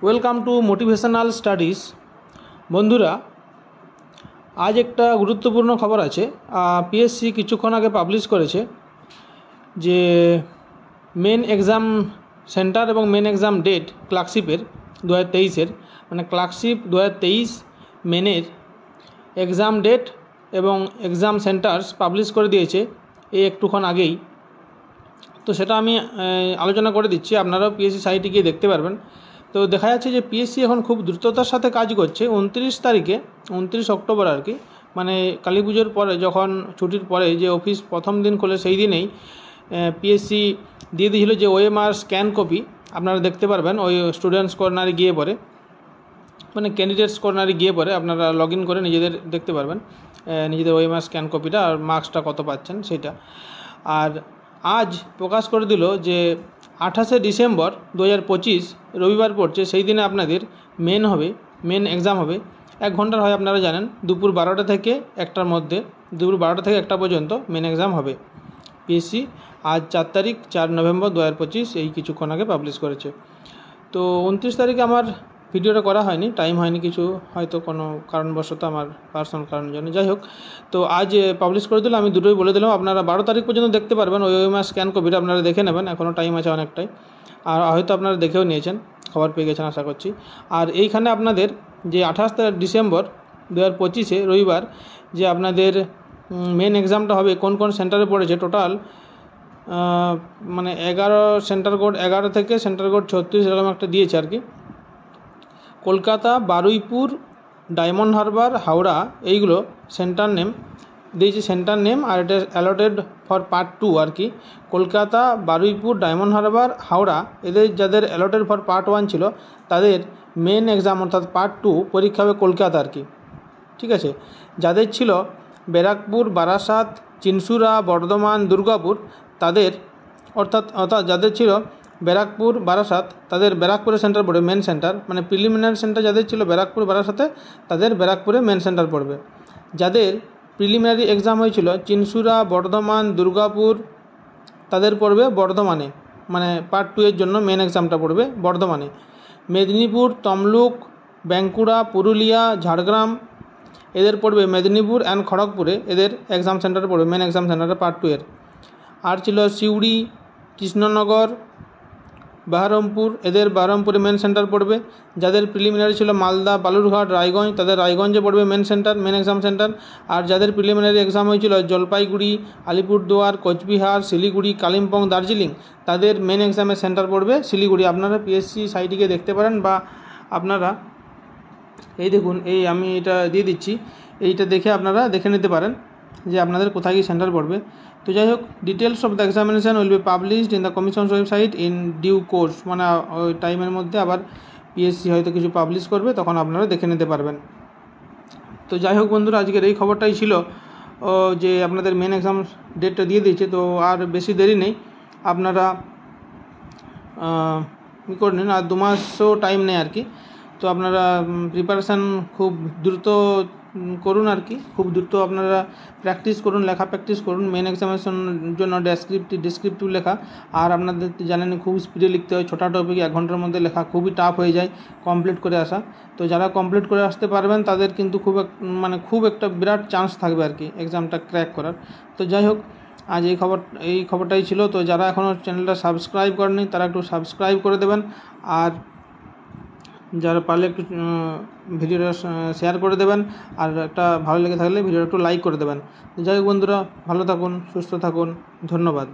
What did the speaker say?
Welcome to motivational studies. বন্ধুরা, আজ একটা গুরুত্বপূর্ণ খবর আছে। পিএসসি কিছুক্ষণ আগে পাবলিশ করেছে যে মেন এক্সাম সেন্টার এবং মেন এক্সাম ডেট ক্লার্কশিপের 2023-এর, মানে ক্লার্কশিপ 2023 মেনের এক্সাম ডেট এবং এক্সাম সেন্টার্স পাবলিশ করে দিয়েছে এই একটুক্ষণ আগেই। তো সেটা আমি আলোচনা করে দিচ্ছি, আপনারাও পিএসসি সাইটে গিয়ে দেখতে পারবেন। তো দেখা যাচ্ছে যে পিএসসি এখন খুব দ্রুততার সাথে কাজ করছে। 29 অক্টোবর আর কি, মানে কালী পুজোর পরে, যখন ছুটির পরে যে অফিস প্রথম দিন খোলে সেই দিনেই পিএসসি দিয়ে দিয়েছিল যে ওএমআর স্ক্যান কপি আপনারা দেখতে পারবেন ওই স্টুডেন্টস কর্নারে গিয়ে পরে, মানে ক্যান্ডিডেটস কর্নারে গিয়ে পরে আপনারা লগ ইন করে নিজেদের দেখতে পারবেন নিজেদের ওএমআর স্ক্যান কপিটা আর মার্কসটা কত পাচ্ছেন সেটা। আর আজ প্রকাশ করে দিল যে 28শে ডিসেম্বর 2025 রবিবার পড়ছে, সেই দিনে আপনাদের মেন এক্সাম হবে। 1 ঘন্টার হয়, আপনারা জানেন। দুপুর 12টা থেকে 1টার মধ্যে, দুপুর 12টা থেকে 1টা পর্যন্ত মেন এক্সাম হবে। পিএসসি আজ 4 নভেম্বর 2025 এই কিছুক্ষণ আগে পাবলিশ করেছে। তো 29 তারিখে আমার ভিডিওটা করা হয়নি, টাইম হয়নি কিছু, হয়তো কোনো কারণবশত, আমার পার্সোনাল কারণের জন্য। যাই হোক, তো আজ পাবলিশ করে দিলাম। আমি দুটোই বলে দিলাম, আপনারা 12 তারিখ পর্যন্ত দেখতে পারবেন ওই ওএমআর স্ক্যান কপিটা, আপনারা দেখে নেবেন, এখনও টাইম আছে অনেকটাই। আর হয়তো আপনারা দেখেও নিয়েছেন, খবর পেয়ে গেছেন আশা করছি। আর এইখানে আপনাদের যে 28 ডিসেম্বর 2025 রবিবার যে আপনাদের মেন এক্সামটা হবে, কোন কোন সেন্টারে পড়েছে টোটাল, মানে 11 সেন্টার কোড 11 থেকে সেন্টার কোড 36 এরকম একটা দিয়েছে আর কি। কলকাতা, বারুইপুর, ডায়মন্ড হারবার, হাওড়া, এইগুলো সেন্টার নেম দিয়েছে, সেন্টার নেম। আর এটা অ্যালটেড ফর পার্ট 2 আর কি। কলকাতা, বারুইপুর, ডায়মন্ড হারবার, হাওড়া, এদের যাদের অ্যালটেড ফর পার্ট 1 ছিল তাদের মেন এক্সাম অর্থাৎ পার্ট 2 পরীক্ষা হবে কলকাতা আর কি। ঠিক আছে। যাদের ছিল ব্যারাকপুর, বারাসাত, চিনসুরা, বর্ধমান, দুর্গাপুর, তাদের অর্থাৎ যাদের ছিল ব্যারাকপুর, বারাসাত, তাদের ব্যারাকপুরে সেন্টার পড়বে মেন সেন্টার, মানে প্রিলিমিনারি সেন্টার যাদের ছিল ব্যারাকপুর, বারাসাতে, তাদের ব্যারাকপুরে মেন সেন্টার পড়বে। যাদের প্রিলিমিনারি এক্সাম হয়েছিল চিনসুরা, বর্ধমান, দুর্গাপুর, তাদের পড়বে বর্ধমানে, মানে পার্ট 2 এর জন্য মেন এক্সামটা পড়বে বর্ধমানে। মেদিনীপুর, তমলুক, বাঁকুড়া, পুরুলিয়া, ঝাড়গ্রাম, এদের পড়বে মেদিনীপুর অ্যান্ড খড়গপুরে, এদের এক্সাম সেন্টারে পড়বে মেন এক্সাম সেন্টারে পার্ট 2 এর। আর ছিল সিউড়ি, কৃষ্ণনগর, বহরমপুর, এদের বহরমপুরে মেন সেন্টার পড়বে। যাদের প্রিলিমিনারি ছিল মালদা, বালুরঘাট, রায়গঞ্জ, তাদের রায়গঞ্জে পড়বে মেন এক্সাম সেন্টার। আর যাদের প্রিলিমিনারি এক্সাম হয়েছিল জলপাইগুড়ি, আলিপুরদুয়ার, কোচবিহার, শিলিগুড়ি, কালিম্পং, দার্জিলিং, তাদের মেন এক্সামের সেন্টার পড়বে শিলিগুড়ি। আপনারা পিএসসি সাইটে দেখতে পারেন, বা আপনারা এই দেখুন, এই আমি এটা দিয়ে দিচ্ছি, এইটা দেখে আপনারা দেখে নিতে পারেন যে আপনাদের কোথায় কি সেন্টার পড়বে। তো যাই হোক, details of the examination will be published in the commission's website in due course, মানে ওই টাইমের মধ্যে আবার পিএসসি হয়তো কিছু পাবলিশ করবে, তখন আপনারা দেখে নিতে পারবেন। তো যাই হোক বন্ধুরা, আজকের এই খবরটাই ছিল যে আপনাদের মেন এক্সাম ডেটটা দিয়ে দিয়েছে। তো আর বেশি দেরি নেই, আপনারা কী করে নিন, আর 2 মাসও টাইম নেই আর কি। তো আপনারা প্রিপারেশান খুব দ্রুত করুন আর কি, খুব দ্রুত আপনারা প্র্যাকটিস করুন, লেখা প্র্যাকটিস করুন মেন এক্সামিনেশনের জন্য। ডেসক্রিপটিভ লেখা, আর আপনাদের জানেন খুব স্পিডে লিখতে হয়, ছোটা টপিক 1 ঘন্টার মধ্যে লেখা খুবই টাফ হয়ে যায় কমপ্লিট করে আসা। তো যারা কমপ্লিট করে আসতে পারবেন তাদের কিন্তু খুব একটা বিরাট চান্স থাকবে আর কি এক্সামটা ক্র্যাক করার। তো যাই হোক, আজ এই খবরটাই ছিল। তো যারা এখনও চ্যানেলটা সাবস্ক্রাইব করেনি তারা একটু সাবস্ক্রাইব করে দেবেন, আর যারা পারলে একটু ভিডিওটা শেয়ার করে দেবেন, আর একটা ভালো লেগে থাকলে ভিডিওটা একটু লাইক করে দেবেন। যাই হোক বন্ধুরা, ভালো থাকুন, সুস্থ থাকুন, ধন্যবাদ।